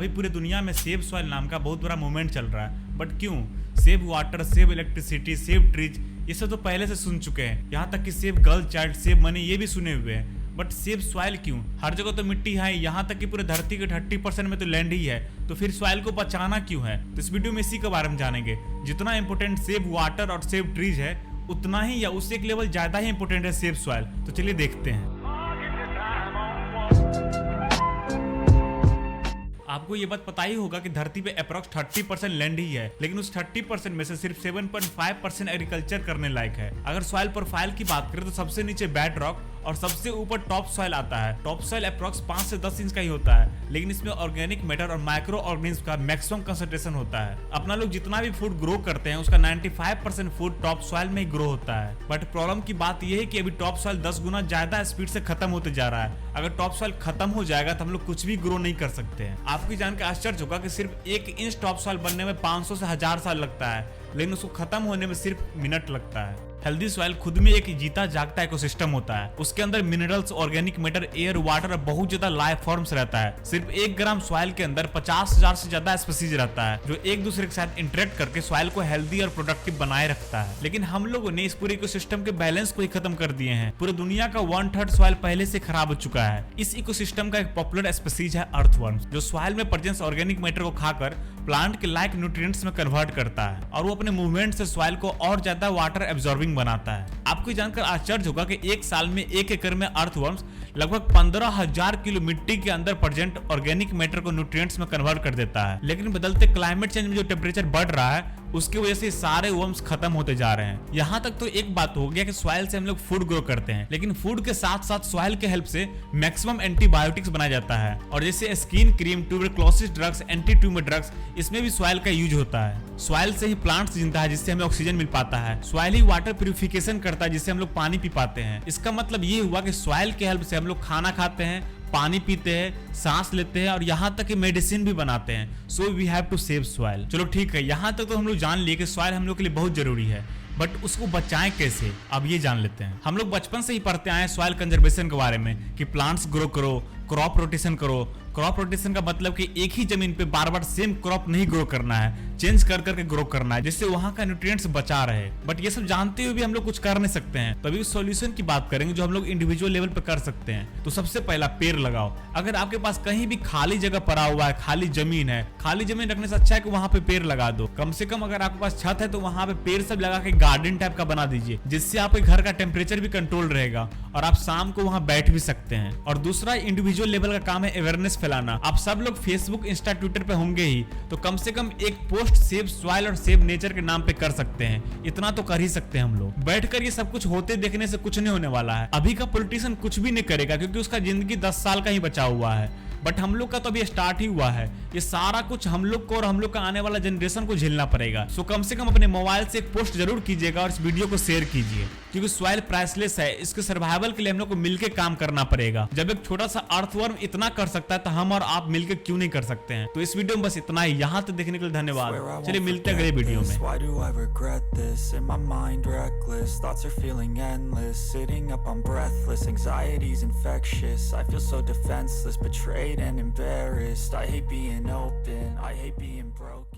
अभी पूरे दुनिया में सेव सॉइल नाम का बहुत बड़ा मूवमेंट चल रहा है, बट क्यों? Save water, save electricity, save trees, ये सब तो पहले से सुन चुके हैं। यहाँ तक कि save girl child, save money, ये भी सुने हुए हैं, बट सेव सॉइल क्यों? हर जगह तो मिट्टी है, यहाँ तक कि पूरे धरती के 30% में तो लैंड ही है, तो फिर सॉइल को बचाना क्यों है? तो इस वीडियो में इसी के बारे में जानेंगे। जितना इंपोर्टेंट सेव वाटर और सेव ट्रीज है, उतना ही या उससे एक लेवल ज्यादा ही इंपोर्टेंट है सेव सॉइल। तो चलिए देखते हैं। आपको ये बात पता ही होगा कि धरती पे अप्रॉक्स 30% लैंड ही है, लेकिन उस 30% में से सिर्फ 7.5% एग्रीकल्चर करने लायक है। अगर सॉइल प्रोफाइल की बात करें तो सबसे नीचे बेड रॉक और सबसे ऊपर टॉप सॉइल आता है। टॉप सॉइल अप्रॉक्स 5 से 10 इंच का ही होता है, लेकिन इसमें ऑर्गेनिक मैटर और माइक्रो ऑर्गेनिज्म का मैक्सिमम कंसंट्रेशन होता है। अपना लोग जितना भी फूड ग्रो करते हैं उसका 95% फूड टॉप सॉइल में ही ग्रो होता है। बट प्रॉब्लम की बात यह है कि अभी टॉप सॉइल 10 गुना ज्यादा स्पीड से खत्म होते जा रहा है। अगर टॉप सॉइल खत्म हो जाएगा तो हम लोग कुछ भी ग्रो नहीं कर सकते हैं। आपको जानकर आश्चर्य होगा कि सिर्फ 1 इंच टॉप सॉइल बनने में 500 से 1000 साल लगता है, लेकिन उसको खत्म होने में सिर्फ मिनट लगता है। हेल्दी सॉइल खुद में एक जीता जागता इकोसिस्टम होता है। उसके अंदर minerals, organic matter, air, water और बहुत ज्यादा लाइफ फॉर्म्स रहता है। सिर्फ 1 ग्राम सॉइल के अंदर 50,000 से ज्यादा स्पीसीज रहता है, जो एक दूसरे के साथ इंटरेक्ट करके सॉइल को हेल्दी और प्रोडक्टिव बनाए रखता है। लेकिन हम लोगों ने इस पूरे इकोसिस्टम के बैलेंस को ही खत्म कर दिए हैं। पूरी दुनिया का 1/3 सॉइल पहले से खराब हो चुका है। इस इकोसिस्टम का एक पॉपुलर स्पीसीज है अर्थवर्म्स, जो सॉइल में प्रेजेंस ऑर्गेनिक मैटर को खाकर प्लांट के लायक न्यूट्रिएंट्स में कन्वर्ट करता है, और वो अपने मूवमेंट से सॉइल को और ज्यादा वाटर एब्जॉर्बिंग बनाता है। आपको जानकर आश्चर्य होगा कि 1 साल में 1 एकड़ में अर्थवर्म्स लगभग 15,000 किलो मिट्टी के अंदर प्रेजेंट ऑर्गेनिक मैटर को न्यूट्रिएंट्स में कन्वर्ट कर देता है। लेकिन बदलते क्लाइमेट चेंज में जो टेम्परेचर बढ़ रहा है, उसकी वजह से सारे वर्म्स खत्म होते जा रहे हैं। यहाँ तक तो एक बात हो गया कि सॉइल से हम लोग फूड ग्रो करते हैं, लेकिन फूड के साथ साथ सॉइल के हेल्प से मैक्सिमम एंटीबायोटिक्स बनाया जाता है, और जैसे skin cream, tuberculosis drugs, anti tumour drugs, इसमें भी सॉइल का यूज होता है। सॉइल से ही प्लांट्स जिंदा है, जिससे हमें ऑक्सीजन मिल पाता है। सॉइल ही वाटर प्यूरिफिकेशन करता है, जिससे हम लोग पानी पी पाते हैं। इसका मतलब ये हुआ कि सॉइल के हेल्प से हम लोग खाना खाते हैं, पानी पीते हैं, सांस लेते हैं, और यहाँ तक कि मेडिसिन भी बनाते हैं। So we have to save soil. चलो ठीक है, यहाँ तक तो हम लोग जान लिए कि सॉइल हम लोग के लिए बहुत जरूरी है, बट उसको बचाएं कैसे, अब ये जान लेते हैं। हम लोग बचपन से ही पढ़ते आए सॉइल कंजर्वेशन के बारे में कि प्लांट्स ग्रो करो, क्रॉप रोटेशन करो। क्रॉप रोटेशन का मतलब कि एक ही जमीन पे बार बार सेम क्रॉप नहीं ग्रो करना है, चेंज कर करके ग्रो करना है, जिससे वहां का न्यूट्रिएंट्स बचा रहे। बट ये सब जानते हुए भी हम लोग कुछ कर नहीं सकते हैं। तभी उस सॉल्यूशन की बात करेंगे जो हम लोग इंडिविजुअल लेवल पे कर सकते हैं। तो सबसे पहला, पेड़ लगाओ। अगर आपके पास कहीं भी खाली जगह पड़ा हुआ है, खाली जमीन है, खाली जमीन रखने से अच्छा है कि वहां पे पेड़ लगा दो। कम से कम अगर आपके पास छत है तो वहां पे पेड़ सब लगा के गार्डन टाइप का बना दीजिए, जिससे आपके घर का टेम्परेचर भी कंट्रोल रहेगा और आप शाम को वहां बैठ भी सकते हैं। और दूसरा, इंडिविजुअल लेवल का काम है अवेयरनेस फैलाना। आप सब लोग फेसबुक, इंस्टा, ट्विटर पे होंगे ही, तो कम से कम एक पोस्ट सेव सॉइल और सेव नेचर के नाम पे कर सकते हैं। इतना तो कर ही सकते हैं हम लोग। बैठकर ये सब कुछ होते देखने से कुछ नहीं होने वाला है। अभी का पॉलिटिशियन कुछ भी नहीं करेगा, क्योंकि उसका जिंदगी 10 साल का ही बचा हुआ है, बट हम लोग का तो अभी स्टार्ट ही हुआ है। ये सारा कुछ हम लोग को और हम लोग का आने वाला जनरेशन को झेलना पड़ेगा। सो कम से कम अपने मोबाइल से एक पोस्ट जरूर कीजिएगा और इस वीडियो को शेयर कीजिए, क्योंकि सॉइल प्राइसलेस है। इसके सर्वाइवल के लिए हम लोग को मिलकर काम करना पड़ेगा। जब एक छोटा सा अर्थवर्म इतना कर सकता है तो हम और आप मिलकर क्यों नहीं कर सकते हैं? तो इस वीडियो में बस इतना ही। यहाँ तक देखने के लिए धन्यवाद। चलिए मिलते हैं अगले वीडियो में। And embarrassed, I hate being open, I hate being broke.